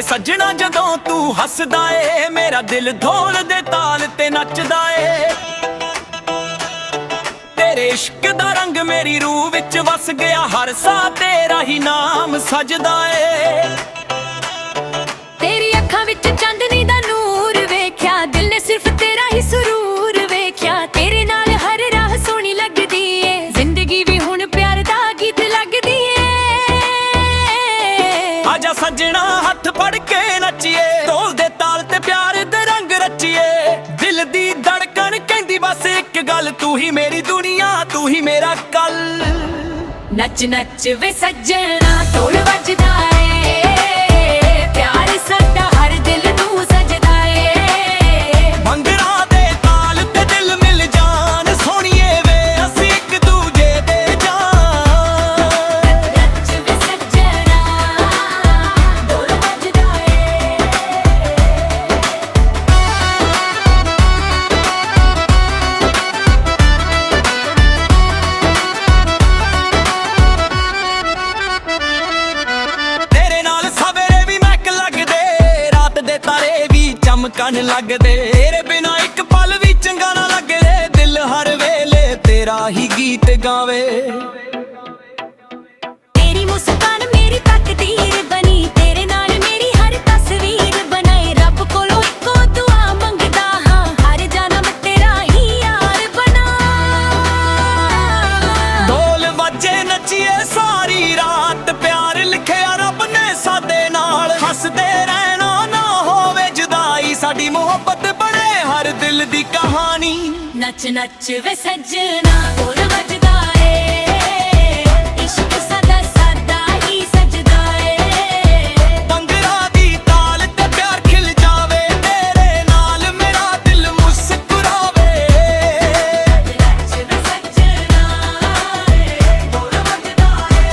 सजना जदों तू हसदा ए मेरा दिल ढोल दे ताल ते नचदा ए। तेरे इश्क दा रंग मेरी रूह विच वस गया, हर सा तेरा ही नाम सजदा ए। तेरी अखां विच चांदनी दा नूर वेख्या, दिल ने सिर्फ तेरा ही सुरूर वेख्या। तेरे नाल हर राह सोहनी लगदी ए, जिंदगी भी हुण प्यार दा गीत लगदी ए। आजा सजना हथ फड़ के नचिए, ढोल दे ताल ते प्यार दे रंग रचिए। दिल दी धड़कन कहंदी बस एक गल, तू ही मेरी दुनिया तू ही मेरा कल। नच नच वे सजना ढोल वजदा ए, प्यार साडा हर दिल नूं सजदा ए। भंगड़ा दे ताल ते दिल मिल जान, सोहणीए वे असीं एक दूजे दे जान। नच वे सजना ढोल वजदा ए। तेरे नाल सवेरे भी महक लगदे, रात दे तारे भी चमकन लगदे। तेरे बिना एक पल भी चंगा ना लगे, दिल हर वेले तेरा ही गीत गावे। तेरी मुस्कान मेरी तकदीर बनी, तेरे नाल मेरी हर तस्वीर बनाई। रब कोलों इक्को दुआ मंगदा हां, हर जन्म तेरा ही यार बना। ढोल वजे नचिए सारी रात, प्यार लिखिया रब ने साडे नाल। हसदे रहना ना होवे जुदाई, साडी मोहब्बत बने हर दिल दी कहानी। नच नच वे सजना ढोल वजदा ए, इश्क सदा सादा ही सजदा ए। भंगड़ा दी ताल ते प्यार खिल जावे, तेरे नाल मेरा दिल मुस्कुरावे। नच वे सजना ढोल वजदा ए।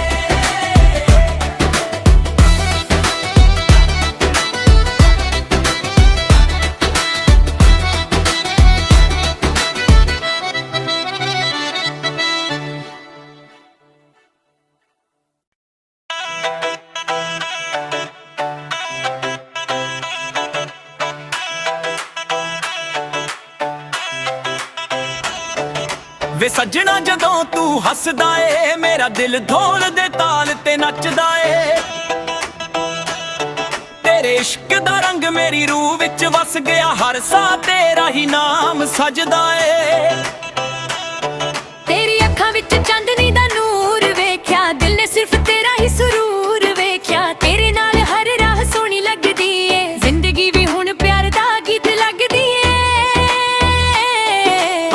वे सजना जदों तू हसदा ए मेरा दिल ढोल दे ताल ते नचदा ए। तेरे इश्क दा रंग मेरी रूह विच वस गया, हर सा तेरा ही नाम सजदा ए। तेरी अखां विच चांदनी दा नूर वेख्या, दिल ने सिर्फ तेरा ही सुरूर वेख्या। तेरे नाल हर राह सोहनी लगदी ए, जिंदगी भी हुण प्यार दा गीत लगदी ए।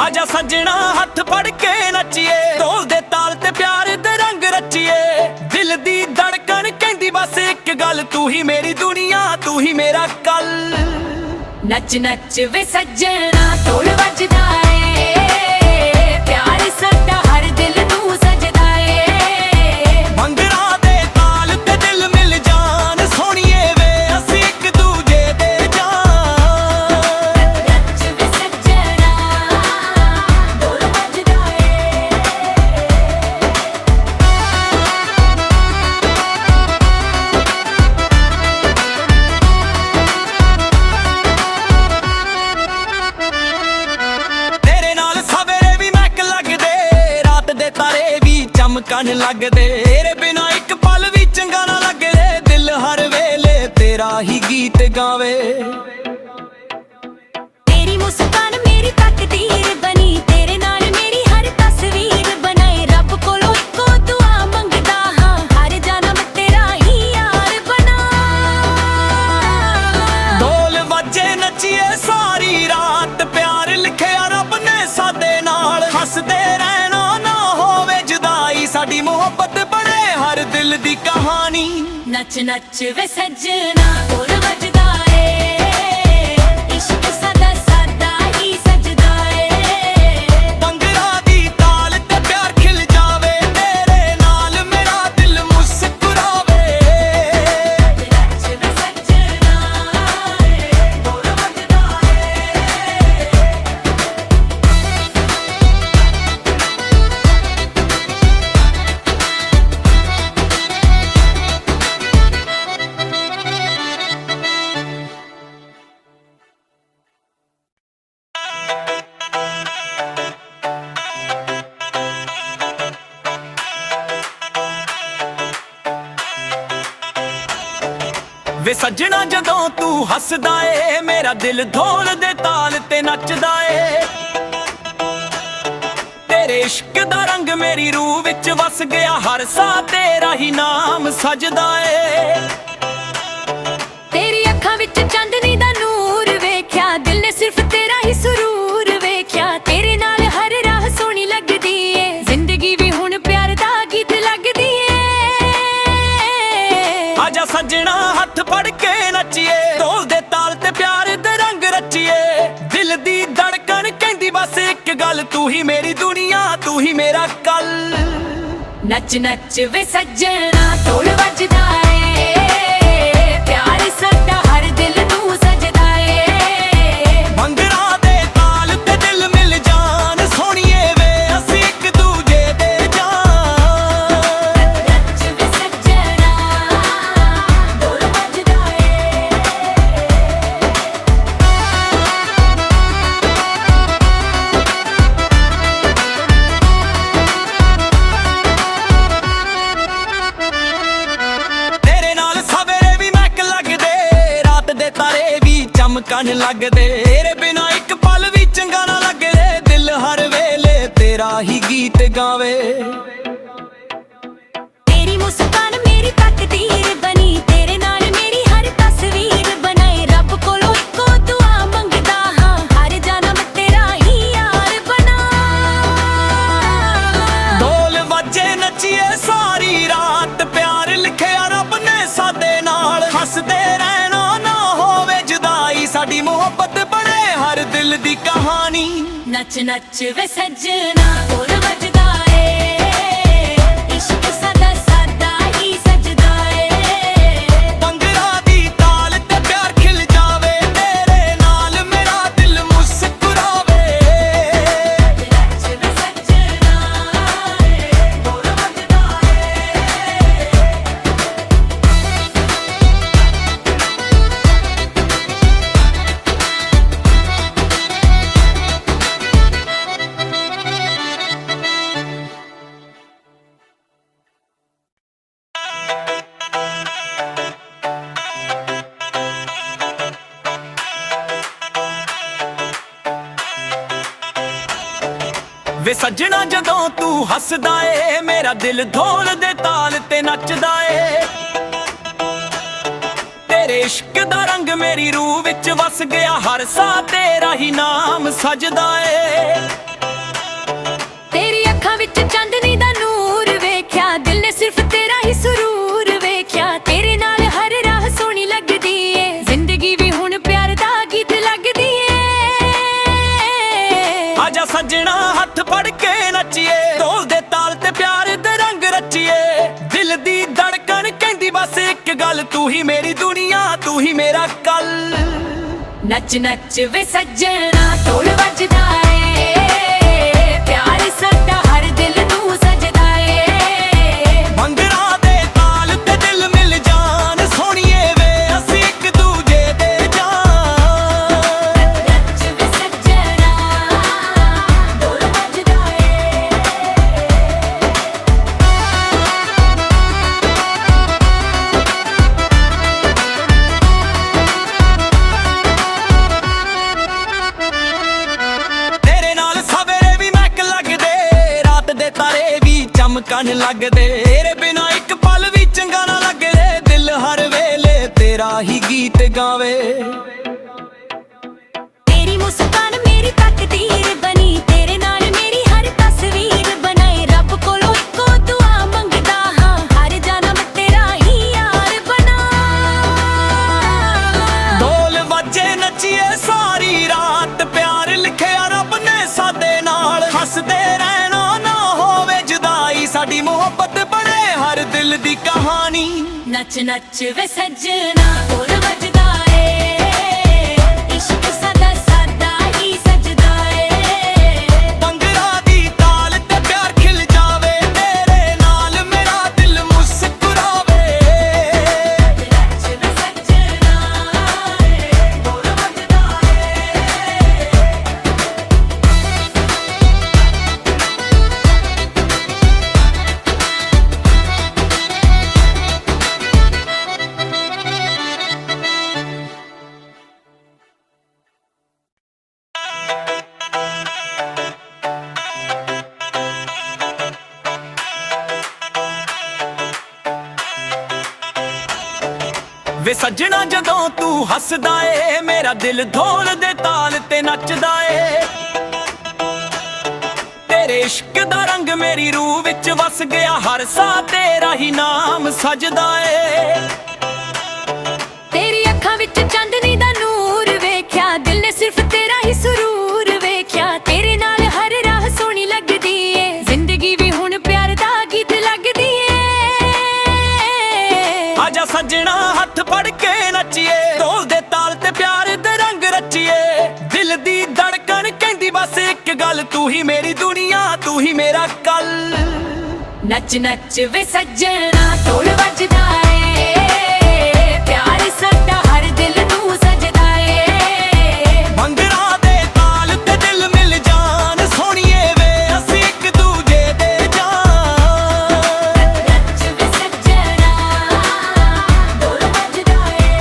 आजा सजना हथ फड़ के नचिए, ढोल दे ताल ते प्यार दे रंग रचिए। दिल दी धड़कन कहंदी बस एक गल, तू ही मेरी दुनिया तू ही मेरा कल। नच नच वे सजना ढोल वजदा ए, प्यार साडा हर दिल नूं सजदा ए। भंगड़ा दे ताल ते दिल मिल जान, सोहणीए वे असीं एक दूजे दे जान। नच वे सजना ढोल वजदा ए। तेरे नाल सवेरे भी महक लगदे, रात दे तारे भी चमकन लगदे। तेरे बिना एक पल भी चंगा ना लगे, दिल हर वेले तेरा ही गीत गावे। तेरी मुस्कान मेरी तकदीर बनी, तेरे नाल मेरी हर तस्वीर बनाई। रब कोलों इक्को दुआ मंगदा हां, हर जन्म तेरा ही यार बना। ढोल वजे नचिए सारी रात, प्यार लिखिया रब ने साडे नाल। हसदे रहना ना होवे जुदाई, साडी मोहब्बत बने हर दिल दी कहानी। नच नच वे सजना ढोल वजदा ए, इश्क सदा सादा ही सजदा ए। भंगड़ा दी ताल ते प्यार खिल जावे, तेरे नाल मेरा दिल मुस्कुरावे। नच वे सजना ढोल वजदा ए। ਸੱਜਣਾ ਜਦੋਂ ਤੂੰ ਹੱਸਦਾ ਏ ਮੇਰਾ ਦਿਲ ਢੋਲ ਦੇ ਤਾਲ ਤੇ ਨੱਚਦਾ ਏ ਤੇਰੇ ਇਸ਼ਕ ਦਾ ਰੰਗ ਮੇਰੀ ਰੂਹ ਵਿੱਚ ਵਸ ਗਿਆ ਹਰ ਸਾਹ ਤੇਰਾ ਹੀ ਨਾਮ ਸਜਦਾ ਏ ਤੇਰੀ ਅੱਖਾਂ ਵਿੱਚ ਚਾਂਦਨੀ ਦਾ ਨੂਰ ਵੇਖਿਆ ਦਿਲ ਨੇ ਸਿਰਫ ਤੇਰਾ ਹੀ ਸਰੂਰ ਵੇਖਿਆ ਤੇਰੇ ਨਾਲ ਹਰ ਰਾਹ ਸੋਹਣੀ ਲੱਗਦੀ ਏ ਜ਼ਿੰਦਗੀ ਵੀ ਹੁਣ ਪਿਆਰ ਦਾ ਗੀਤ ਲੱਗਦੀ ਏ ਆਜਾ ਸੱਜਣਾ ਹੱਥ ਫੜ ਕੇ ਨੱਚੀਏ ਢੋਲ ਦੇ ਤਾਲ ਤੇ ਪਿਆਰ ਦੇ ਰੰਗ ਰਚੀਏ ਦਿਲ ਦੀ ਧੜਕਣ ਕਹਿੰਦੀ ਬਸ ਇੱਕ ਗੱਲ ਤੂੰ ਹੀ ਮੇਰੀ ਦੁਨੀਆ ਤੂੰ ਹੀ ਮੇਰਾ ਕੱਲ ਨੱਚ ਨੱਚ ਵੇ ਸੱਜਣਾ ਢੋਲ ਵੱਜਦਾ ਏ ਪਿਆਰ ਸਾਡਾ ਹਰ ਦਿਲ ਨੂੰ ਸਜਦਾ ਏ ਭੰਗੜਾ ਦੇ ਤਾਲ ਤੇ ਦਿਲ ਮਿਲ ਜਾਣ ਸੋਹਣੀਏ ਵੇ ਅਸੀਂ ਇੱਕ ਦੂਜੇ ਦੇ ਜਾਨ ਨੱਚ ਵੇ ਸੱਜਣਾ ਢੋਲ ਵੱਜਦਾ ਏ ਤੇਰੇ ਨਾਲ ਸਵੇਰੇ ਵੀ ਮਹਿਕ ਲੱਗਦੇ ਰਾਤ ਦੇ ਤਾਰੇ ਵੀ ਚਮਕਣ ਲੱਗਦੇ ਤੇਰੇ ਬਿਨਾ ਇੱਕ ਪਲ ਵੀ ਚੰਗਾ ਨਾ ਲੱਗੇ ਦਿਲ ਹਰ ਵੇਲੇ ਤੇਰਾ ਹੀ ਗੀਤ ਗਾਵੇ ਤੇਰੀ ਮੁਸਕਾਨ ਮੇਰੀ ਤਕਦੀਰ ਬਣੀ ਤੇਰੇ ਨਾਲ ਮੇਰੀ ਹਰ ਤਸਵੀਰ ਬਣਾਏ ਰੱਬ ਕੋਲੋਂ ਇੱਕੋ ਦੁਆ ਮੰਗਦਾ ਹਾਂ ਹਰ ਜਨਮ ਤੇਰਾ ਹੀ ਯਾਰ ਬਣਾ ਢੋਲ ਵੱਜੇ ਨੱਚੀਏ ਸਾਰੀ ਰਾਤ ਪਿਆਰ ਲਿਖਿਆ ਰੱਬ ਨੇ ਸਾਡੇ ਨਾਲ ਹੱਸਦੇ ਰਹਿਣਾ ਨਾ ਹੋਵੇ ਜੁਦਾਈ ਸਾਡੀ ਮੁਹੱਬਤ ਬਣੇ ਹਰ ਦਿਲ ਦੀ ਕਹਾਣੀ ਨੱਚ ਨੱਚ ਵੇ ਸੱਜਣਾ ਢੋਲ ਵੱਜਦਾ ਏ ਇਸ਼ਕ ਸਦਾ ਸਾਦਾ ਹੀ ਸਜਦਾ ਏ ਭੰਗੜਾ ਦੀ ਤਾਲ ਤੇ ਪਿਆਰ ਖਿਲ ਜਾਵੇ ਤੇਰੇ ਨਾਲ ਮੇਰਾ ਦਿਲ ਮੁਸਕਰਾਵੇ ਨੱਚ ਵੇ ਸੱਜਣਾ ਢੋਲ ਵੱਜਦਾ ਏ ਵੇ ਸੱਜਣਾ ਜਦੋਂ ਤੂੰ ਹੱਸਦਾ ਏ ਮੇਰਾ ਦਿਲ ਢੋਲ ਦੇ ਤਾਲ ਤੇ ਨੱਚਦਾ ਏ ਤੇਰੇ ਇਸ਼ਕ ਦਾ ਰੰਗ ਮੇਰੀ ਰੂਹ ਵਿੱਚ ਵਸ ਗਿਆ ਹਰ ਸਾਹ ਤੇਰਾ ਹੀ ਨਾਮ ਸਜਦਾ ਏ ਤੇਰੀ ਅੱਖਾਂ ਵਿੱਚ ਚਾਂਦਨੀ ਦਾ ਨੂਰ ਵੇਖਿਆ ਦਿਲ ਨੇ ਸਿਰਫ ਤੇਰਾ ਹੀ ਸਰੂਰ ਵੇਖਿਆ ਤੇਰੇ ਨਾਲ ਹਰ ਰਾਹ ਸੋਹਣੀ ਲੱਗਦੀ ਏ ਜ਼ਿੰਦਗੀ ਵੀ ਹੁਣ ਪਿਆਰ ਦਾ ਗੀਤ ਲੱਗਦੀ ਏ ਆਜਾ ਸੱਜਣਾ ਹੱਥ ਫੜ ਕੇ ਨੱਚੀਏ ਢੋਲ ਦੇ ਤਾਲ ਤੇ ਪਿਆਰ ਦੇ ਰੰਗ ਰਚੀਏ ਦਿਲ ਦੀ ਧੜਕਣ ਕਹਿੰਦੀ ਬਸ ਇੱਕ ਗੱਲ ਤੂੰ ਹੀ ਮੇਰੀ ਦੁਨੀਆ ਤੂੰ ਹੀ ਮੇਰਾ ਕੱਲ ਨੱਚ ਨੱਚ ਵੇ ਸੱਜਣਾ ਢੋਲ ਵੱਜਦਾ ਏ ਪਿਆਰ ਸਾਡਾ ਹਰ ਦਿਲ ਨੂੰ ਸਜਦਾ ਏ ਭੰਗੜਾ ਦੇ ਤਾਲ ਤੇ ਦਿਲ ਮਿਲ ਜਾਣ ਸੋਹਣੀਏ ਵੇ ਅਸੀਂ ਇੱਕ ਦੂਜੇ ਦੇ ਜਾਨ ਨੱਚ ਵੇ ਸੱਜਣਾ ਢੋਲ ਵੱਜਦਾ ਏ ਤੇਰੇ ਨਾਲ ਸਵੇਰੇ ਵੀ ਮਹਿਕ ਲੱਗਦੇ ਰਾਤ ਦੇ ਤਾਰੇ ਵੀ ਚਮਕਣ ਲੱਗਦੇ ਤੇਰੇ ਬਿਨਾ ਇੱਕ ਪਲ ਵੀ ਚੰਗਾ ਨਾ ਲੱਗੇ ਦਿਲ ਹਰ ਵੇਲੇ ਤੇਰਾ ਹੀ ਗੀਤ ਗਾਵੇ ਤੇਰੀ ਮੁਸਕਾਨ ਮੇਰੀ ਤਕਦੀਰ ਬਣੀ ਤੇਰੇ ਨਾਲ ਮੇਰੀ ਹਰ ਤਸਵੀਰ ਬਣਾਏ ਰੱਬ ਕੋਲੋਂ ਇੱਕੋ ਦੁਆ ਮੰਗਦਾ ਹਾਂ ਹਰ ਜਨਮ ਤੇਰਾ ਹੀ ਯਾਰ ਬਣਾ ਢੋਲ ਵੱਜੇ ਨੱਚੀਏ ਸਾਰੀ ਰਾਤ ਪਿਆਰ ਲਿਖਿਆ ਰੱਬ ਨੇ ਸਾਡੇ ਨਾਲ ਹੱਸਦੇ ਰਹਿਣਾ ਨਾ ਹੋਵੇ ਜੁਦਾਈ ਸਾਡੀ ਮੁਹੱਬਤ ਬਣੇ ਹਰ ਦਿਲ ਦੀ ਕਹਾਣੀ ਨੱਚ ਨੱਚ ਵੇ ਸੱਜਣਾ ਢੋਲ ਵੱਜਦਾ ਏ ਇਸ਼ਕ ਸਦਾ ਸਾਦਾ ਹੀ ਸਜਦਾ ਏ ਭੰਗੜਾ ਦੀ ਤਾਲ ਤੇ ਪਿਆਰ ਖਿਲ ਜਾਵੇ ਤੇਰੇ ਨਾਲ ਮੇਰਾ ਦਿਲ ਮੁਸਕਰਾਵੇ ਨੱਚ ਵੇ ਸੱਜਣਾ ਢੋਲ ਵੱਜਦਾ ਏ ਸੱਜਣਾ ਜਦੋਂ ਤੂੰ ਹੱਸਦਾ ਏ ਮੇਰਾ ਦਿਲ ਢੋਲ ਦੇ ਤਾਲ ਤੇ ਨੱਚਦਾ ਏ ਤੇਰੇ ਇਸ਼ਕ ਦਾ ਰੰਗ ਮੇਰੀ ਰੂਹ ਵਿੱਚ ਵਸ ਗਿਆ ਹਰ ਸਾਹ ਤੇਰਾ ਹੀ ਨਾਮ ਸਜਦਾ ਏ ਤੇਰੀ ਅੱਖਾਂ ਵਿੱਚ ਚਾਂਦਨੀ ਦਾ ਨੂਰ ਵੇਖਿਆ ਦਿਲ ਨੇ ਸਿਰਫ ਤੇਰਾ ਹੀ ਸਰੂਰ ਵੇਖਿਆ ਤੇਰੇ ਨਾਲ ਹਰ ਰਾਹ ਸੋਹਣੀ ਲੱਗਦੀ ਏ ਜ਼ਿੰਦਗੀ ਵੀ ਹੁਣ ਪਿਆਰ ਦਾ ਗੀਤ ਲੱਗਦੀ ਏ ਆਜਾ ਸੱਜਣਾ ਹੱਥ ਫੜ ਕੇ ਨੱਚੀਏ ਢੋਲ ਦੇ ਤਾਲ ਤੇ ਪਿਆਰ ਦੇ ਰੰਗ ਰਚੀਏ ਦਿਲ ਦੀ ਧੜਕਣ ਕਹਿੰਦੀ ਬਸ ਇੱਕ ਗੱਲ ਤੂੰ ਹੀ ਮੇਰੀ ਦੁਨੀਆ ਤੂੰ ਹੀ ਮੇਰਾ ਕੱਲ ਨੱਚ ਨੱਚ ਵੇ ਸੱਜਣਾ ਢੋਲ ਵੱਜਦਾ ਏ ਪਿਆਰ ਸਾਡਾ ਹਰ ਦਿਲ ਨੂੰ ਸਜਦਾ ਏ ਭੰਗੜਾ ਦੇ ਤਾਲ ਤੇ ਦਿਲ ਮਿਲ ਜਾਣ ਸੋਹਣੀਏ ਵੇ ਅਸੀਂ ਇੱਕ ਦੂਜੇ ਦੇ ਜਾਨ ਨੱਚ ਵੇ ਸੱਜਣਾ ਢੋਲ ਵੱਜਦਾ ਏ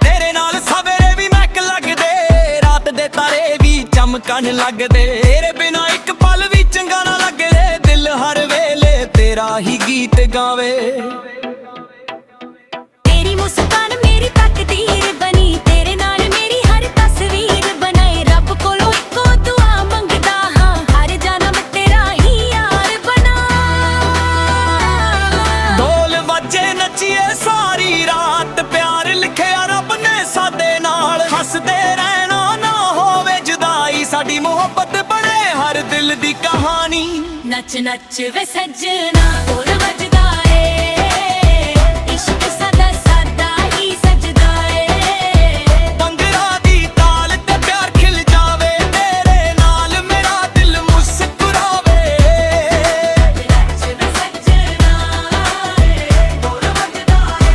ਤੇਰੇ ਨਾਲ ਸਵੇਰੇ ਵੀ ਮਹਿਕ ਲੱਗਦੇ ਰਾਤ ਦੇ ਤਾਰੇ ਵੀ ਚਮਕਣ ਲੱਗਦੇ ਤੇਰੇ ਬਿਨਾ ਇੱਕ ਪਲ ਵੀ ਚੰਗਾ ਨਾ ਲੱਗੇ ਦਿਲ ਹਰ ਵੇਲੇ ਤੇਰਾ ਹੀ ਗੀਤ ਗਾਵੇ ਤੇਰੀ ਮੁਸਕਾਨ ਮੇਰੀ ਤਕਦੀਰ ਬਣੀ ਤੇਰੇ ਨਾਲ ਮੇਰੀ ਹਰ ਤਸਵੀਰ ਬਣਾਏ ਰੱਬ ਕੋਲੋਂ ਇੱਕੋ ਦੁਆ ਮੰਗਦਾ ਹਾਂ ਹਰ ਜਨਮ ਤੇਰਾ ਹੀ ਯਾਰ ਬਣਾ ਢੋਲ ਵੱਜੇ ਨੱਚੀਏ ਸਾਰੀ ਰਾਤ ਪਿਆਰ ਲਿਖਿਆ ਰੱਬ ਨੇ ਸਾਡੇ ਨਾਲ ਹੱਸਦੇ ਰਹਿਣਾ ਨਾ ਹੋਵੇ ਜੁਦਾਈ ਸਾਡੀ ਮੁਹੱਬਤ ਬਣੇ ਹਰ ਦਿਲ ਦੀ ਕਹਾਣੀ ਨੱਚ ਨੱਚ ਵੇ ਸੱਜਣਾ ਢੋਲ ਵੱਜਦਾ ਏ ਇਸ਼ਕ ਸਦਾ ਸਾਦਾ ਹੀ ਸਜਦਾ ਏ ਭੰਗੜਾ ਦੀ ਤਾਲ ਤੇ ਪਿਆਰ ਖਿਲ ਜਾਵੇ ਤੇਰੇ ਨਾਲ ਮੇਰਾ ਦਿਲ ਮੁਸਕਰਾਵੇ ਨੱਚ ਵੇ ਸੱਜਣਾ ਢੋਲ ਵੱਜਦਾ ਏ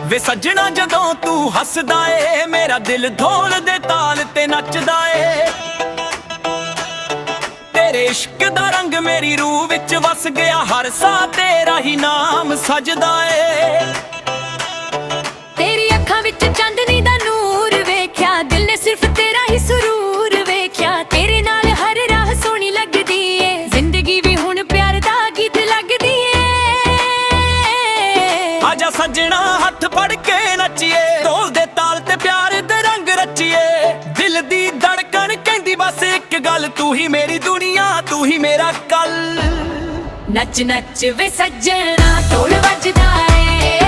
ਵੇ ਸੱਜਣਾ ਜਦੋਂ ਤੂੰ ਹੱਸਦਾ ਏ ਮੇਰਾ ਦਿਲ ਢੋਲ ਦੇ ਤਾਲ ਤੇ ਨੱਚਦਾ ਏ ਤੇਰੇ ਇਸ਼ਕ ਦਾ ਰੰਗ ਮੇਰੀ ਰੂਹ ਵਿੱਚ ਵਸ ਗਿਆ ਹਰ ਸਾਹ ਤੇਰਾ ਹੀ ਨਾਮ ਸਜਦਾ ਏ ਤੇਰੀ ਅੱਖਾਂ ਵਿੱਚ ਚਾਂਦਨੀ ਦਾ ਨੂਰ ਵੇਖਿਆ ਦਿਲ ਨੇ ਸਿਰਫ ਤੇਰਾ ਹੀ ਸਰੂਰ ਵੇਖਿਆ ਤੇਰੇ ਨਾਲ ਹਰ ਰਾਹ ਸੋਹਣੀ ਲੱਗਦੀ ਏ ਜ਼ਿੰਦਗੀ ਵੀ ਹੁਣ ਪਿਆਰ ਦਾ ਗੀਤ ਲੱਗਦੀ ਏ ਆਜਾ ਸੱਜਣਾ ਹੱਥ ਫੜ ਕੇ ਨੱਚੀਏ ਢੋਲ ਦੇ ਤਾਲ ਤੇ ਪਿਆਰ ਦੇ ਰੰਗ ਰਚੀਏ ਦਿਲ ਦੀ ਧੜਕਣ ਕਹਿੰਦੀ ਬਸ ਇੱਕ ਗੱਲ ਤੂੰ ਹੀ ਮੇਰੀ ਦੁਨੀਆ ਤੂੰ ਹੀ ਮੇਰਾ ਕੱਲ ਨੱਚ ਨੱਚ ਵੇ ਸੱਜਣਾ ਢੋਲ ਵੱਜਦਾ ਏ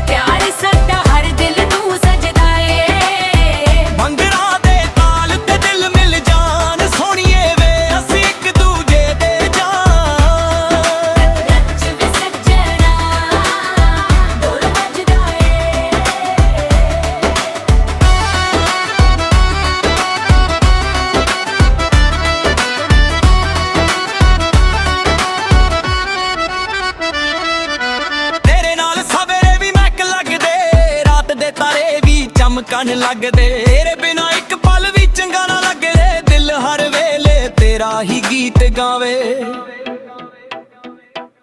ਪਿਆਰ ਸਾਡਾ ਹਰ ਦਿਲ ਨੂੰ ਸਜਦਾ ਏ ਭੰਗੜਾ ਦੇ ਤਾਲ ਤੇ ਦਿਲ ਮਿਲ ਜਾਣ ਸੋਹਣੀਏ ਵੇ ਅਸੀਂ ਇੱਕ ਦੂਜੇ ਦੇ ਜਾਨ ਨੱਚ ਵੇ ਸੱਜਣਾ ਢੋਲ ਵੱਜਦਾ ਏ ਤੇਰੇ ਨਾਲ ਸਵੇਰੇ ਵੀ ਮਹਿਕ ਲੱਗਦੇ ਰਾਤ ਦੇ ਤਾਰੇ ਵੀ ਚਮਕਣ ਲੱਗਦੇ ਤੇਰੇ ਬਿਨਾ ਇੱਕ ਪਲ ਵੀ ਚੰਗਾ ਨਾ ਲੱਗੇ ਦਿਲ ਹਰ ਵੇਲੇ ਤੇਰਾ ਹੀ ਗੀਤ ਗਾਵੇ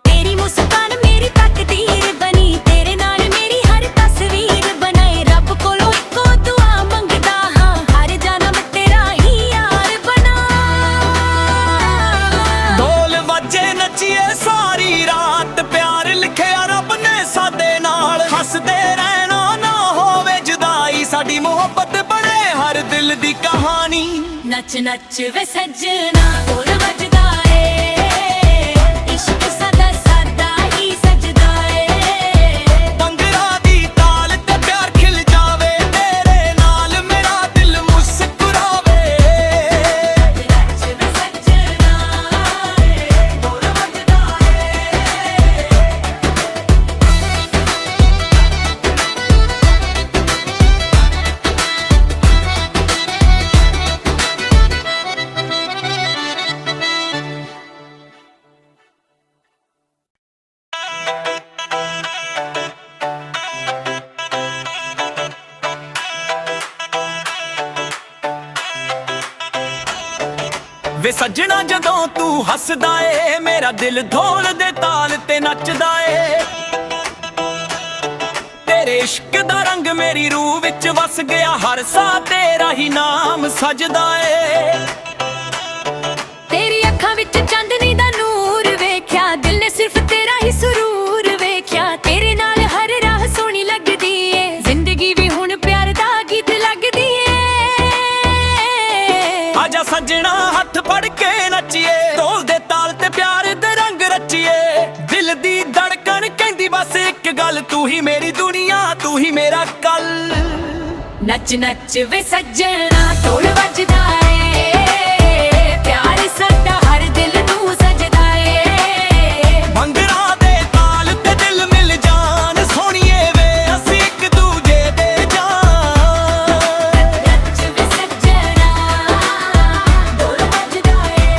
ਤੇਰੀ ਮੁਸਕਾਨ ਮੇਰੀ ਤਕਦੀਰ ਬਣੀ ਤੇਰੇ ਨਾਲ ਮੇਰੀ ਹਰ ਤਸਵੀਰ ਬਣਾਏ ਰੱਬ ਕੋਲੋਂ ਇੱਕੋ ਦੁਆ ਮੰਗਦਾ ਹਾਂ ਹਰ ਜਨਮ ਤੇਰਾ ਹੀ ਯਾਰ ਬਣਾ ਢੋਲ ਵੱਜੇ ਨੱਚੀਏ ਸਾਰੀ ਰਾਤ ਪਿਆਰ ਲਿਖਿਆ ਰੱਬ ਨੇ ਸਾਡੇ ਨਾਲ ਹੱਸਦੇ ਰਹਿਣਾ ਨਾ ਹੋਵੇ ਜੁਦਾਈ ਸਾਡੀ ਮੁਹੱਬਤ ਬਣੇ ਹਰ ਦਿਲ ਦੀ ਕਹਾਣੀ ਨੱਚ ਨੱਚ ਵੇ ਸੱਜਣਾ ਢੋਲ ਵੱਜਦਾ ਏ ਇਸ਼ਕ ਸਦਾ ਸਾਦਾ ਹੀ ਸਜਦਾ ਏ ਭੰਗੜਾ ਦੀ ਤਾਲ ਤੇ ਪਿਆਰ ਖਿਲ ਜਾਵੇ ਤੇਰੇ ਨਾਲ ਮੇਰਾ ਦਿਲ ਮੁਸਕਰਾਵੇ ਨੱਚ ਵੇ ਸੱਜਣਾ ਢੋਲ ਵੱਜਦਾ ਏ ਵੇ ਸੱਜਣਾ ਜਦੋਂ ਤੂੰ ਹੱਸਦਾ ਏ ਮੇਰਾ ਦਿਲ ਢੋਲ ਦੇ ਤਾਲ ਤੇ ਨੱਚਦਾ ਏ ਤੇਰੇ ਇਸ਼ਕ ਦਾ ਰੰਗ ਮੇਰੀ ਰੂਹ ਵਿੱਚ ਵਸ ਗਿਆ ਹਰ ਸਾਹ ਤੇਰਾ ਹੀ ਨਾਮ ਸਜਦਾ ਏ ਤੇਰੀ ਅੱਖਾਂ ਵਿੱਚ ਚਾਂਦਨੀ ਦਾ ਨੂਰ ਵੇਖਿਆ ਦਿਲ ਨੇ ਸਿਰਫ ਤੇਰਾ ਹੀ ਸਰੂਰ ਵੇਖਿਆ ਤੇਰੇ ਨਾਲ ਹਰ ਰਾਹ ਸੋਹਣੀ ਲੱਗਦੀ ਏ ਜ਼ਿੰਦਗੀ ਵੀ ਹੁਣ ਪਿਆਰ ਦਾ ਗੀਤ ਲੱਗਦੀ ਏ ਆਜਾ ਸੱਜਣਾ ਹੱਥ ਫੜ ਕੇ ਨੱਚੀਏ ਢੋਲ ਦੇ ਤਾਲ ਤੇ ਪਿਆਰ ਦੇ ਰੰਗ ਰਚੀਏ ਦਿਲ ਦੀ ਧੜਕਣ ਕਹਿੰਦੀ ਬਸ ਇੱਕ ਗੱਲ ਤੂੰ ਹੀ ਮੇਰੀ ਦੁਨੀਆ ਤੂੰ ਹੀ ਮੇਰਾ ਕੱਲ ਨੱਚ ਨੱਚ ਵੇ ਸੱਜਣਾ ਢੋਲ ਵੱਜਦਾ ਏ ਪਿਆਰ ਸਾਡਾ ਹਰ ਦਿਲ ਨੂੰ ਸਜਦਾ ਏ ਭੰਗੜਾ ਦੇ ਤਾਲ ਤੇ ਦਿਲ ਮਿਲ ਜਾਣ ਸੋਹਣੀਏ ਵੇ ਅਸੀਂ ਇੱਕ ਦੂਜੇ ਦੇ ਜਾਨ ਨੱਚ ਵੇ ਸੱਜਣਾ ਢੋਲ ਵੱਜਦਾ ਏ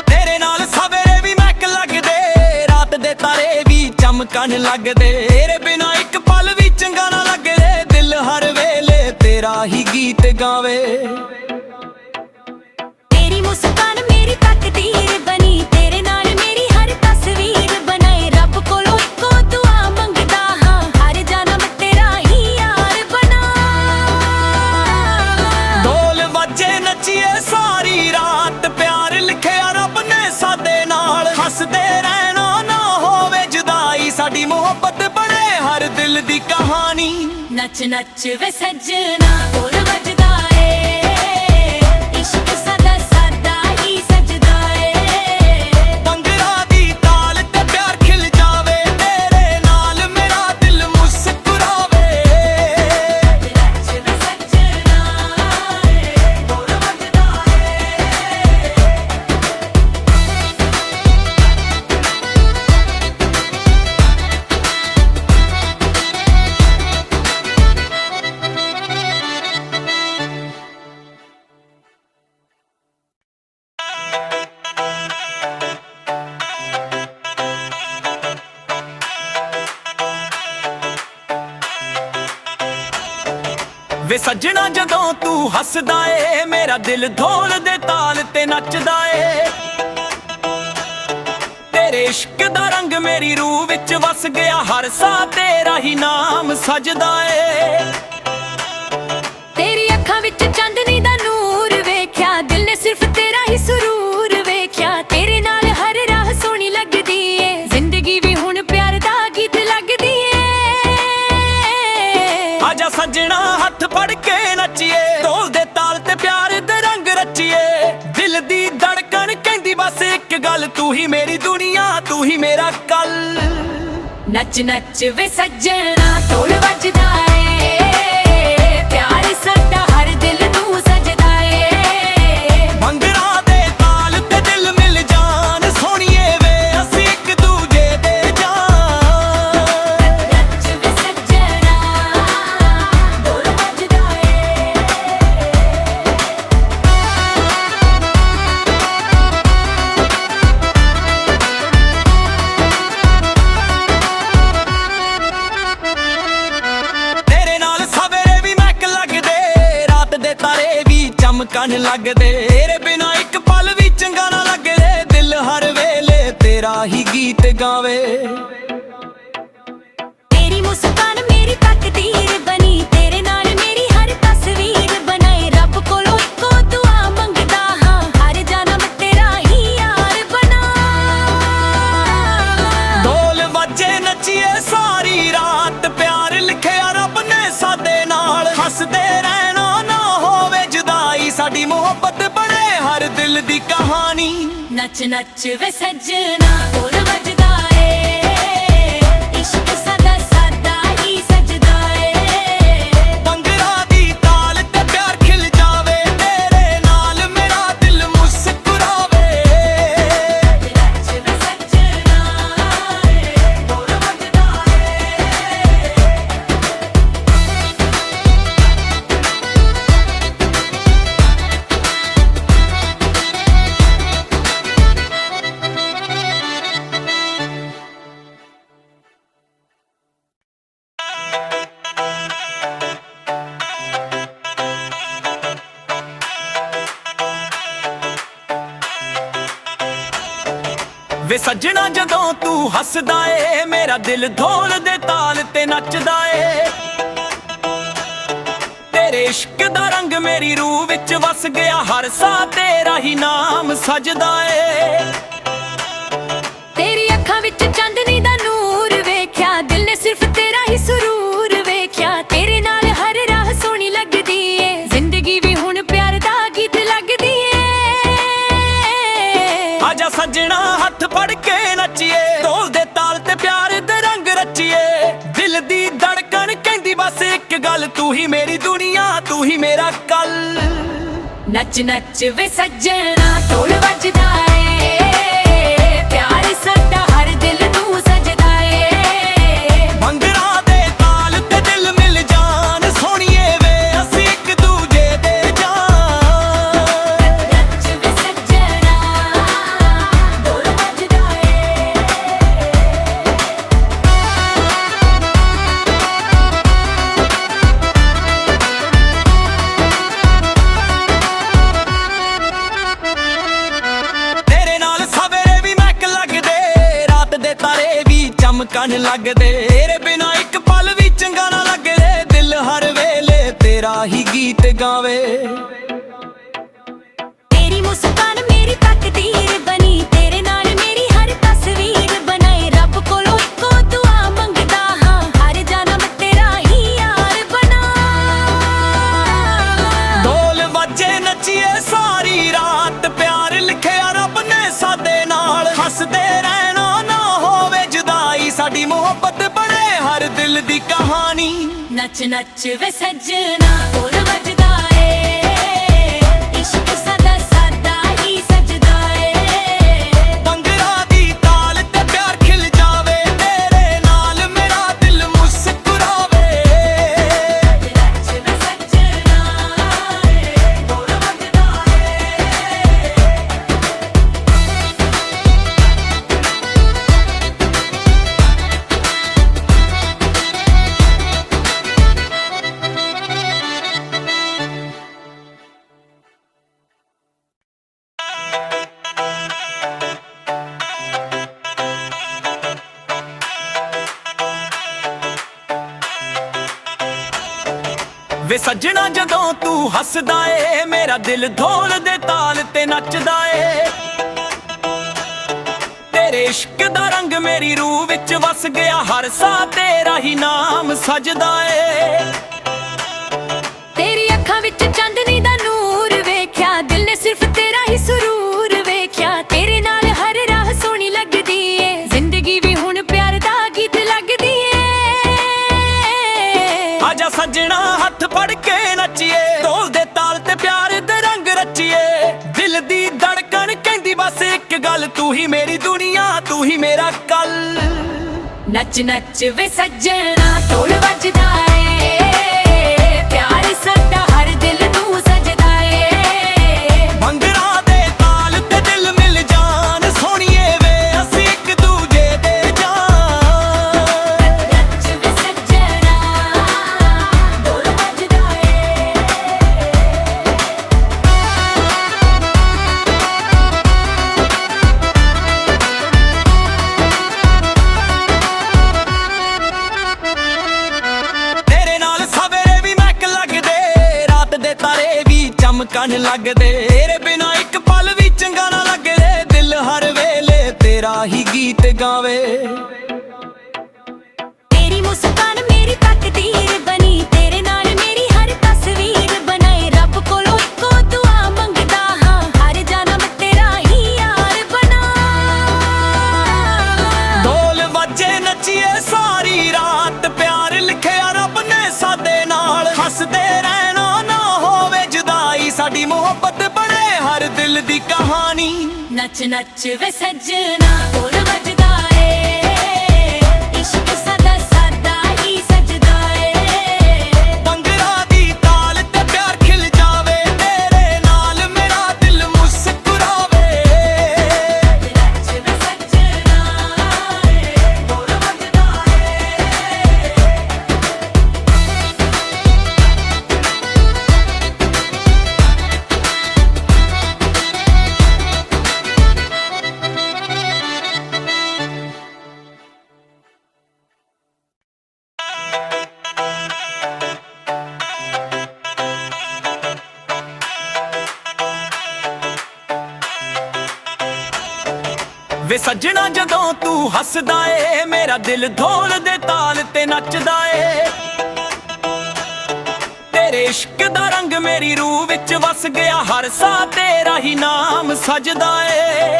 ਤੇਰੇ ਨਾਲ ਸਵੇਰੇ ਵੀ ਮਹਿਕ ਲੱਗਦੇ ਰਾਤ ਦੇ ਤਾਰੇ ਵੀ ਚਮਕਣ ਲੱਗਦੇ ਤੇਰੇ ਬਿਨਾ ਇੱਕ ਪਲ ਵੀ ਚੰਗਾ ਨਾ ਲੱਗੇ ਦਿਲ ਹਰ ਵੇਲੇ ਤੇਰਾ ਹੀ ਗੀਤ ਗਾਵੇ ਤੇਰੀ ਮੁਸਕਾਨ ਮੇਰੀ ਤਕਦੀਰ ਬਣੀ ਤੇਰੇ ਨਾਲ ਮੇਰੀ ਹਰ ਤਸਵੀਰ ਬਣਾਏ ਰੱਬ ਕੋਲੋਂ ਇੱਕੋ ਦੁਆ ਮੰਗਦਾ ਹਾਂ ਹਰ ਜਨਮ ਤੇਰਾ ਹੀ ਯਾਰ ਬਣਾ ਢੋਲ ਵੱਜੇ ਨੱਚੀਏ ਸਾਰੀ ਰਾਤ ਪਿਆਰ ਲਿਖਿਆ ਰੱਬ ਨੇ ਸਾਡੇ ਨਾਲ ਹੱਸਦੇ ਰਹਿਣਾ ਨਾ ਹੋਵੇ ਜੁਦਾਈ ਸਾਡੀ ਮੁਹੱਬਤ ਬਣੇ ਹਰ ਦਿਲ ਦੀ ਕਹਾਣੀ ਨੱਚ ਨੱਚ ਵੇ ਸੱਜਣਾ ਢੋਲ ਵੱਜਦਾ ਏ ਇਸ਼ਕ ਸਦਾ ਸਾਦਾ ਹੀ ਸਜਦਾ ਏ ਭੰਗੜਾ ਦੀ ਤਾਲ ਤੇ ਪਿਆਰ ਖਿਲ ਜਾਵੇ ਤੇਰੇ ਨਾਲ ਮੇਰਾ ਦਿਲ ਮੁਸਕਰਾਵੇ ਨੱਚ ਵੇ ਸੱਜਣਾ ਢੋਲ ਵੱਜਦਾ ਏ ਵੇ ਸੱਜਣਾ ਜਦੋਂ ਤੂੰ ਹੱਸਦਾ ਏ ਮੇਰਾ ਦਿਲ ਢੋਲ ਦੇ ਤਾਲ ਤੇ ਨੱਚਦਾ ਏ ਤੇਰੇ ਇਸ਼ਕ ਦਾ ਰੰਗ ਮੇਰੀ ਰੂਹ ਵਿੱਚ ਵਸ ਗਿਆ ਹਰ ਸਾਹ ਤੇਰਾ ਹੀ ਨਾਮ ਸਜਦਾ ਏ ਤੇਰੀ ਅੱਖਾਂ ਵਿੱਚ ਚਾਂਦਨੀ ਦਾ ਨੂਰ ਵੇਖਿਆ ਦਿਲ ਨੇ ਸਿਰਫ ਤੇਰਾ ਹੀ ਸਰੂਰ ਵੇਖਿਆ ਤੇਰੇ ਨਾਲ ਹਰ ਰਾਹ ਸੋਹਣੀ ਲੱਗਦੀ ਏ ਜ਼ਿੰਦਗੀ ਵੀ ਹੁਣ ਪਿਆਰ ਦਾ ਗੀਤ ਲੱਗਦੀ ਏ ਆਜਾ ਸੱਜਣਾ ਹੱਥ ਫੜ ਕੇ ਨੱਚੀਏ ਢੋਲ ਦੇ ਤਾਲ ਤੇ ਪਿਆਰ ਦੇ ਰੰਗ ਰਚੀਏ ਦਿਲ ਦੀ ਧੜਕਣ ਕਹਿੰਦੀ ਬਸ ਇੱਕ ਗੱਲ ਤੂੰ ਹੀ ਮੇਰੀ ਦੁਨੀਆ ਤੂੰ ਹੀ ਮੇਰਾ ਕੱਲ ਨੱਚ ਨੱਚ ਵੇ ਸੱਜਣਾ ਢੋਲ ਵੱਜਦਾ ਏ ਪਿਆਰ ਸਾਡਾ ਹਰ ਦਿਲ ਨੂੰ ਸਜਦਾ ਏ ਭੰਗੜਾ ਦੇ ਤਾਲ ਤੇ ਦਿਲ ਮਿਲ ਜਾਣ ਸੋਹਣੀਏ ਵੇ ਅਸੀਂ ਇੱਕ ਦੂਜੇ ਦੇ ਜਾਨ ਨੱਚ ਵੇ ਸੱਜਣਾ ਢੋਲ ਵੱਜਦਾ ਏ ਤੇਰੇ ਨਾਲ ਸਵੇਰੇ ਵੀ ਮਹਿਕ ਲੱਗਦੇ ਰਾਤ ਦੇ ਤਾਰੇ ਵੀ ਚਮਕਣ ਲੱਗਦੇ ਤੇਰੇ ਬਿਨਾ ਇੱਕ ਪਲ ਵੀ ਚੰਗਾ ਨਾ ਲੱਗੇ ਦਿਲ ਹਰ ਵੇਲੇ ਤੇਰਾ ਹੀ ਗੀਤ ਗਾਵੇ ਤੇਰੀ ਮੁਸਕਾਨ ਮੇਰੀ ਤਕਦੀਰ ਬਣੀ ਤੇਰੇ ਨਾਲ ਮੇਰੀ ਹਰ ਤਸਵੀਰ ਬਣਾਏ ਰੱਬ ਕੋਲੋਂ ਇੱਕੋ ਦੁਆ ਮੰਗਦਾ ਹਾਂ ਹਰ ਜਨਮ ਤੇਰਾ ਹੀ ਯਾਰ ਬਣਾ ਢੋਲ ਵੱਜੇ ਨੱਚੀਏ ਸਾਰੀ ਰਾਤ ਪਿਆਰ ਲਿਖਿਆ ਰੱਬ ਨੇ ਸਾਡੇ ਨਾਲ ਹੱਸਦੇ ਰਹਿਣਾ ਨਾ ਹੋਵੇ ਜੁਦਾਈ ਸਾਡੀ ਮੁਹੱਬਤ ਬਣੇ ਹਰ ਦਿਲ ਦੀ ਕਹਾਣੀ ਨੱਚ ਨੱਚ ਵੇ ਸੱਜਣਾ ਢੋਲ ਵੱਜਦਾ ਏ ਇਸ਼ਕ ਸਦਾ ਸਾਦਾ ਹੀ ਸਜਦਾ ਏ ਭੰਗੜਾ ਦੀ ਤਾਲ ਤੇ ਪਿਆਰ ਖਿਲ ਜਾਵੇ ਤੇਰੇ ਨਾਲ ਮੇਰਾ ਦਿਲ ਮੁਸਕਰਾਵੇ ਨੱਚ ਵੇ ਸੱਜਣਾ ਢੋਲ ਵੱਜਦਾ ਏ ਵੇ ਸੱਜਣਾ ਜਦੋਂ ਤੂੰ ਹੱਸਦਾ ਏ ਮੇਰਾ ਦਿਲ ਢੋਲ ਦੇ ਤਾਲ ਤੇ ਨੱਚਦਾ ਏ ਤੇਰੇ ਇਸ਼ਕ ਦਾ ਰੰਗ ਮੇਰੀ ਰੂਹ ਵਿੱਚ ਵਸ ਗਿਆ ਹਰ ਸਾਹ ਤੇਰਾ ਹੀ ਨਾਮ ਸਜਦਾ ਏ ਤੇਰੀ ਅੱਖਾਂ ਵਿੱਚ ਚਾਂਦਨੀ ਦਾ ਨੂਰ ਵੇਖਿਆ ਦਿਲ ਨੇ ਸਿਰਫ ਤੇਰਾ ਹੀ ਸਰੂਰ ਵੇਖਿਆ ਤੇਰੇ ਨਾਲ ਹਰ ਰਾਹ ਸੋਹਣੀ ਲੱਗਦੀ ਏ ਜ਼ਿੰਦਗੀ ਵੀ ਹੁਣ ਪਿਆਰ ਦਾ ਗੀਤ ਲੱਗਦੀ ਏ ਆਜਾ ਸੱਜਣਾ ਹੱਥ ਫੜ ਕੇ ਨੱਚੀਏ ਢੋਲ ਦੇ ਤਾਲ ਤੇ ਪਿਆਰ ਦੇ ਰੰਗ ਰਚੀਏ ਦਿਲ ਦੀ ਧੜਕਣ ਕਹਿੰਦੀ ਬਸ ਇੱਕ ਗੱਲ ਤੂੰ ਹੀ ਮੇਰੀ ਦੁਨੀਆ ਤੂੰ ਹੀ ਮੇਰਾ ਕੱਲ ਨੱਚ ਨੱਚ ਵੇ ਸੱਜਣਾ ਢੋਲ ਵੱਜਦਾ ਏ ਪਿਆਰ ਸਾਡਾ ਹਰ ਦਿਲ ਨੂੰ ਸਜਦਾ ਏ ਮੰਗਰਾਂ ਦੇ ਤਾਲ ਤੇ ਦਿਲ ਮਿਲ ਜਾਣ ਸੋਹਣੀਏ ਵੇ ਅਸੀਂ ਇੱਕ ਦੂਜੇ ਦੇ ਜਾਨ ਨੱਚ ਵੇ ਸੱਜਣਾ ਢੋਲ ਵੱਜਦਾ ਏ ਤੇਰੇ ਨਾਲ ਸਵੇਰੇ ਵੀ ਮਹਿਕ ਲੱਗਦੇ ਰਾਤ ਦੇ ਤਾਰੇ ਵੀ ਚਮਕਣ ਲੱਗਦੇ ਤੇਰੇ ਬਿਨਾ ਇੱਕ ਪਲ ਵੀ ਚੰਗਾ ਨਾ ਲੱਗੇ ਦਿਲ ਹਰ ਵੇਲੇ ਤੇਰਾ ਹੀ ਗੀਤ ਗਾਵੇ ਤੇਰੀ ਮੁਸਕਾਨ ਮੇਰੀ ਤਕਦੀਰ ਬਣੀ ਤੇਰੇ ਨਾਲ ਮੇਰੀ ਹਰ ਤਸਵੀਰ ਬਣਾਏ ਰੱਬ ਕੋਲੋਂ ਇੱਕੋ ਦੁਆ ਮੰਗਦਾ ਹਾਂ ਹਰ ਜਨਮ ਤੇਰਾ ਹੀ ਯਾਰ ਬਣਾ ਢੋਲ ਵੱਜੇ ਨੱਚੀਏ ਸਾਰੀ ਰਾਤ ਪਿਆਰ ਲਿਖਿਆ ਰੱਬ ਨੇ ਸਾਡੇ ਨਾਲ ਹੱਸਦੇ ਰਹਿਣਾ ਨਾ ਹੋਵੇ ਜੁਦਾਈ ਸਾਡੀ ਮੁਹੱਬਤ ਬਣੇ ਹਰ ਦਿਲ ਦੀ ਕਹਾਣੀ ਨੱਚ ਨੱਚ ਵੇ ਸੱਜਣਾ ਢੋਲ ਵੱਜਦਾ ਏ ਇਸ਼ਕ ਸਦਾ ਸਾਦਾ ਹੀ ਸਜਦਾ ਏ ਪੰਗਰਾਂ ਦੀ ਤਾਲ ਤੇ ਪਿਆਰ ਖਿਲ ਜਾਵੇ ਤੇਰੇ ਨਾਲ ਮੇਰਾ ਦਿਲ ਮੁਸਕਰਾਵੇ ਨੱਚ ਵੇ ਸੱਜਣਾ ਢੋਲ ਵੱਜਦਾ ਏ ਵੇ ਸੱਜਣਾ ਜਦੋਂ ਤੂੰ ਹੱਸਦਾ ਏ ਮੇਰਾ ਦਿਲ ਢੋਲ ਦੇ ਤਾਲ ਤੇ ਨੱਚਦਾ ਏ ਤੇਰੇ ਇਸ਼ਕ ਦਾ ਰੰਗ ਮੇਰੀ ਰੂਹ ਵਿੱਚ ਵਸ ਗਿਆ ਹਰ ਸਾਹ ਤੇਰਾ ਹੀ ਨਾਮ ਸਜਦਾ ਏ ਤੇਰੀ ਅੱਖਾਂ ਵਿੱਚ ਚਾਂਦਨੀ ਦਾ ਨੂਰ ਵੇਖਿਆ ਦਿਲ ਨੇ ਸਿਰਫ ਤੇਰਾ ਹੀ ਸਰੂਰ ਵੇਖਿਆ ਤੇਰੇ ਨਾਲ ਹਰ ਰਾਹ ਸੋਹਣੀ ਲੱਗਦੀ ਏ ਜ਼ਿੰਦਗੀ ਵੀ ਹੁਣ ਪਿਆਰ ਦਾ ਗੀਤ ਲੱਗਦੀ ਏ ਆਜਾ ਸੱਜਣਾ ਹੱਥ ਫੜ ਕੇ ਨੱਚੀਏ ਢੋਲ ਦੇ ਤਾਲ ਤੇ ਪਿਆਰ ਦੇ ਰੰਗ ਰਚੀਏ ਦਿਲ ਦੀ ਧੜਕਣ ਕਹਿੰਦੀ ਬਸ ਇੱਕ ਗੱਲ ਤੂੰ ਹੀ ਮੇਰੀ ਦੁਨੀਆ ਤੂੰ ਹੀ ਮੇਰਾ ਕੱਲ ਨੱਚ ਨੱਚ ਵੇ ਸੱਜਣਾ ਢੋਲ ਵੱਜਦਾ ਏ ਪਿਆਰ ਸਾਡਾ ਹਰ ਦਿਲ ਨੂੰ ਸਜਦਾ ਏ ਮੰਗਰਾਂ ਦੇ ਤਾਲ ਤੇ ਦਿਲ ਮਿਲ ਜਾਣ ਸੋਹਣੀਏ ਵੇ ਅਸੀਂ ਇੱਕ ਦੂਜੇ ਦੇ ਜਾਨ ਨੱਚ ਵੇ ਸੱਜਣਾ ਢੋਲ ਵੱਜਦਾ ਏ ਤੇਰੇ ਨਾਲ ਸਵੇਰੇ ਵੀ ਮਹਿਕ ਲੱਗਦੇ ਰਾਤ ਦੇ ਤਾਰੇ ਵੀ ਚਮਕਣ ਲੱਗਦੇ ਤੇਰੇ ਬਿਨਾ ਇੱਕ ਪਲ ਵੀ ਚੰਗਾ ਨਾ ਲੱਗੇ ਦਿਲ ਹਰ ਵੇਲੇ ਤੇਰਾ ਹੀ ਗੀਤ ਗਾਵੇ ਤੇਰੀ ਮੁਸਕਾਨ ਮੇਰੀ ਤਕਦੀਰ ਬਣੀ ਤੇਰੇ ਨਾਲ ਮੇਰੀ ਹਰ ਤਸਵੀਰ ਬਣਾਏ ਰੱਬ ਕੋਲੋਂ ਇੱਕੋ ਦੁਆ ਮੰਗਦਾ ਹਾਂ ਹਰ ਜਨਮ ਤੇਰਾ ਹੀ ਯਾਰ ਬਣਾ ਢੋਲ ਵੱਜੇ ਨੱਚੀਏ ਸਾਰੀ ਰਾਤ ਪਿਆਰ ਲਿਖਿਆ ਰੱਬ ਨੇ ਸਾਡੇ ਨਾਲ ਹੱਸਦੇ ਰਹਿਣਾ ਨਾ ਹੋਵੇ ਜੁਦਾਈ ਸਾਡੀ ਮੁਹੱਬਤ ਬਣੇ ਹਰ ਦਿਲ ਦੀ ਕਹਾਣੀ ਨੱਚ ਨੱਚ ਵੇ ਸੱਜਣਾ ਢੋਲ ਵੱਜਦਾ ਏ ਇਸ਼ਕ ਸਦਾ ਸਾਦਾ ਹੀ ਸਜਦਾ ਏ ਪੰਗਰਾਂ ਦੀ ਤਾਲ ਤੇ ਪਿਆਰ ਖਿਲ ਜਾਵੇ ਤੇਰੇ ਨਾਲ ਮੇਰਾ ਦਿਲ ਮੁਸਕਰਾਵੇ ਨੱਚ ਵੇ ਸੱਜਣਾ ਢੋਲ ਵੱਜਦਾ ਏ ਵੇ ਸੱਜਣਾ ਜਦੋਂ ਤੂੰ ਹੱਸਦਾ ਏ ਮੇਰਾ ਦਿਲ ਢੋਲ ਦੇ ਤਾਲ ਤੇ ਨੱਚਦਾ ਏ ਤੇਰੇ ਇਸ਼ਕ ਦਾ ਰੰਗ ਮੇਰੀ ਰੂਹ ਵਿੱਚ ਵਸ ਗਿਆ ਹਰ ਸਾਹ ਤੇਰਾ ਹੀ ਨਾਮ ਸਜਦਾ ਏ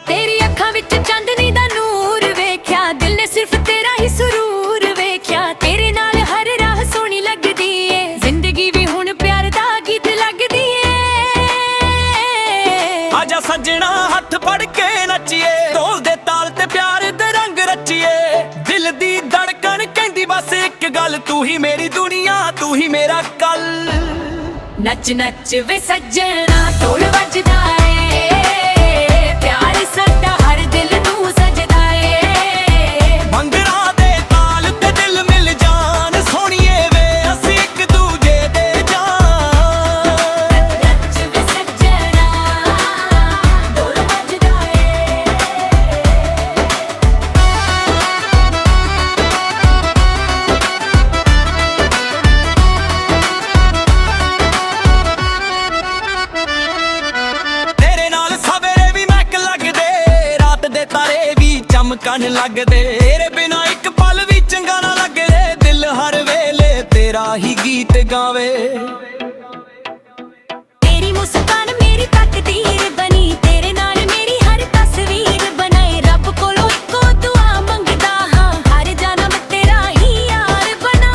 ਤੇਰੀ ਅੱਖਾਂ ਵਿੱਚ ਚਾਂਦਨੀ ਦਾ ਨੂਰ ਵੇਖਿਆ ਦਿਲ ਨੇ ਸਿਰਫ ਤੇਰਾ ਹੀ ਸਰੂਰ ਵੇਖਿਆ ਤੇਰੇ ਨਾਲ ਹਰ ਰਾਹ ਸੋਹਣੀ ਲੱਗਦੀ ਏ ਜ਼ਿੰਦਗੀ ਵੀ ਹੁਣ ਪਿਆਰ ਦਾ ਗੀਤ ਲੱਗਦੀ ਏ ਆਜਾ ਸੱਜਣਾ ਹੱਥ ਫੜ ਕੇ ਨੱਚੀਏ ਢੋਲ ਦੇ ਤਾਲ ਤੇ ਪਿਆਰ ਦੇ ਰੰਗ ਰਚੀਏ ਦਿਲ ਦੀ ਧੜਕਣ ਕਹਿੰਦੀ ਬਸ ਇੱਕ ਗੱਲ ਤੂੰ ਹੀ ਮੇਰੀ ਦੁਨੀਆ ਤੂੰ ਹੀ ਮੇਰਾ ਕੱਲ ਨੱਚ ਨੱਚ ਵੇ ਸੱਜਣਾ ਢੋਲ ਵੱਜਦਾ ਏ ਪਿਆਰ ਸਾਡਾ ਹਰ ਦਿਲ ਨੂੰ ਸਜਦਾ ਏ ਭੰਗੜਾ ਦੇ ਤਾਲ ਤੇ ਦਿਲ ਮਿਲ ਜਾਣ ਸੋਹਣੀਏ ਵੇ ਅਸੀਂ ਇੱਕ ਦੂਜੇ ਦੇ ਜਾਨ ਨੱਚ ਵੇ ਸੱਜਣਾ ਢੋਲ ਵੱਜਦਾ ਏ ਤੇਰੇ ਨਾਲ ਸਵੇਰੇ ਵੀ ਮਹਿਕ ਲੱਗਦੇ ਰਾਤ ਦੇ ਤਾਰੇ ਵੀ ਚਮਕਣ ਲੱਗਦੇ ਤੇਰੇ ਬਿਨਾ ਇੱਕ ਪਲ ਵੀ ਚੰਗਾ ਨਾ ਲੱਗੇ ਦਿਲ ਹਰ ਵੇਲੇ ਤੇਰਾ ਹੀ ਗੀਤ ਗਾਵੇ ਤੇਰੀ ਮੁਸਕਾਨ ਮੇਰੀ ਤਕਦੀਰ ਬਣੀ ਤੇਰੇ ਨਾਲ ਮੇਰੀ ਹਰ ਤਸਵੀਰ ਬਣਾਏ ਰੱਬ ਕੋਲੋਂ ਇੱਕੋ ਦੁਆ ਮੰਗਦਾ ਹਾਂ ਹਰ ਜਨਮ ਤੇਰਾ ਹੀ ਯਾਰ ਬਣਾ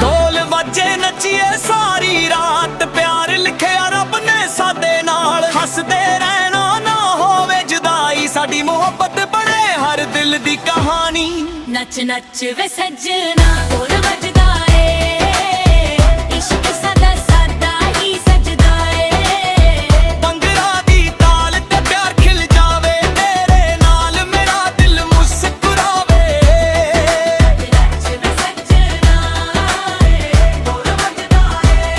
ਢੋਲ ਵੱਜੇ ਨੱਚੀਏ ਸਾਰੀ ਰਾਤ ਪਿਆਰ ਲਿਖਿਆ ਰੱਬ ਨੇ ਸਾਡੇ ਨਾਲ ਹੱਸਦੇ ਰਹਿਣਾ ਨਾ ਹੋਵੇ ਜੁਦਾਈ ਸਾਡੀ ਮੁਹੱਬਤ ਬਣੇ ਹਰ ਦਿਲ ਦੀ ਕਹਾਣੀ ਨੱਚ ਨੱਚ ਵੇ ਸੱਜਣਾ ਢੋਲ ਵੱਜਦਾ ਏ ਇਸ਼ਕ ਸਦਾ ਸਾਦਾ ਹੀ ਸਜਦਾ ਏ ਭੰਗੜਾ ਦੀ ਤਾਲ ਤੇ ਪਿਆਰ ਖਿਲ ਜਾਵੇ ਤੇਰੇ ਨਾਲ ਮੇਰਾ ਦਿਲ ਮੁਸਕਰਾਵੇ ਨੱਚ ਵੇ ਸੱਜਣਾ ਢੋਲ ਵੱਜਦਾ ਏ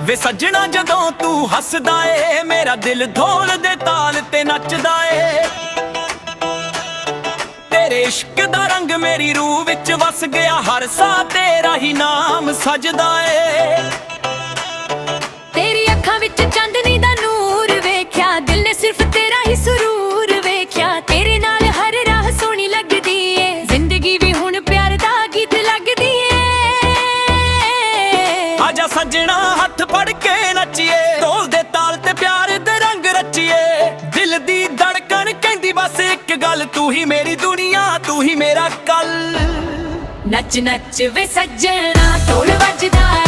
ਵੇ ਸੱਜਣਾ ਜਦੋਂ ਤੂੰ ਹੱਸਦਾ ਏ ਮੇਰਾ ਦਿਲ ਢੋਲ ਦੇ ਤਾਲ ਤੇ ਨੱਚਦਾ ਏ ਤੇਰੇ ਇਸ਼ਕ ਦਾ ਰੰਗ ਮੇਰੀ ਰੂਹ ਵਿੱਚ ਵਸ ਗਿਆ ਹਰ ਸਾਹ ਤੇਰਾ ਹੀ ਨਾਮ ਸਜਦਾ ਏ ਤੇਰੀ ਅੱਖਾਂ ਵਿੱਚ ਚਾਂਦਨੀ ਦਾ ਨੂਰ ਵੇਖਿਆ ਦਿਲ ਨੇ ਸਿਰਫ ਤੇਰਾ ਹੀ ਸਰੂਰ ਵੇਖਿਆ ਤੇਰੇ ਨਾਲ ਹਰ ਰਾਹ ਸੋਹਣੀ ਲੱਗਦੀ ਏ ਜ਼ਿੰਦਗੀ ਵੀ ਹੁਣ ਪਿਆਰ ਦਾ ਗੀਤ ਲੱਗਦੀ ਏ ਆਜਾ ਸੱਜਣਾ ਹੱਥ ਫੜ ਕੇ ਨੱਚੀਏ ਢੋਲ ਦੇ ਤਾਲ ਤੇ ਪਿਆਰ ਦੇ ਰੰਗ ਰਚੀਏ ਦਿਲ ਦੀ ਧੜਕਣ ਕਹਿੰਦੀ ਬਸ ਇੱਕ ਗੱਲ ਤੂੰ ਹੀ ਮੇਰੀ ਦੁਨੀਆ ਤੂੰ ਹੀ ਮੇਰਾ ਕੱਲ ਨੱਚ ਨੱਚ ਵੇ ਸੱਜਣਾ ਢੋਲ ਵੱਜਦਾ